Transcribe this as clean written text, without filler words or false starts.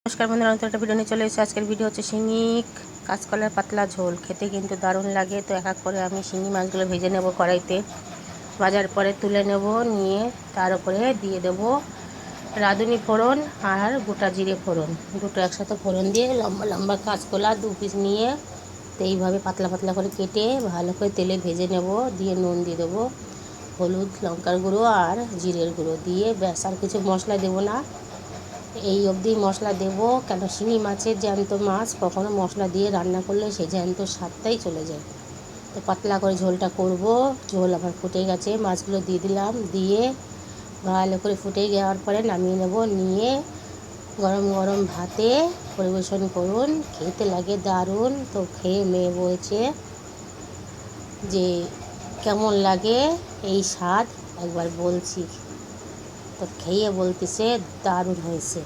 নমস্কার বন্ধুরা, নতুন একটা ভিডিও নিয়ে চলে এসেছি। আজকের ভিডিও হচ্ছে শিঙি কাঁচকলার পাতলা ঝোল। খেতে কিন্তু দারুণ লাগে। তো এক এক করে আমি শিঙি মাছগুলো ভেজে নেব কড়াইতে। ভাজার পরে তুলে নেব, নিয়ে তার উপরে দিয়ে দেব রাঁধুনি ফোড়ন আর গোটা জিরে ফোড়ন। দুটো একসাথে ফোড়ন দিয়ে লম্বা লম্বা কাঁচকলা 2 পিস নিয়ে তো এইভাবে পাতলা পাতলা করে কেটে ভালো করে তেলে ভেজে নেব। দিয়ে নুন দিয়ে দেবো, হলুদ, লঙ্কার গুঁড়ো আর জিরের গুঁড়ো দিয়ে ব্যাস, আর কিছু মশলা দেবো না। এই অবধি মশলা দেবো কেন, শিঙি মাছের জ্যান্ত মাছ কখনো মশলা দিয়ে রান্না করলে সেই জ্যান্ত স্বাদটাই চলে যায়। তো পাতলা করে ঝোলটা করব। ঝোল আবার ফুটে গেছে, মাছগুলো দিয়ে দিলাম, দিয়ে ভালো করে ফুটে যাওয়ার পরে নামিয়ে নেব। নিয়ে গরম গরম ভাতে পরিবেশন করুন, খেতে লাগে দারুণ। তো খেয়ে মেয়ে বলছে যে কেমন লাগে এই স্বাদ, একবার বলছি। তো খেয়ে বলতেছে দারুণ হয়েছে।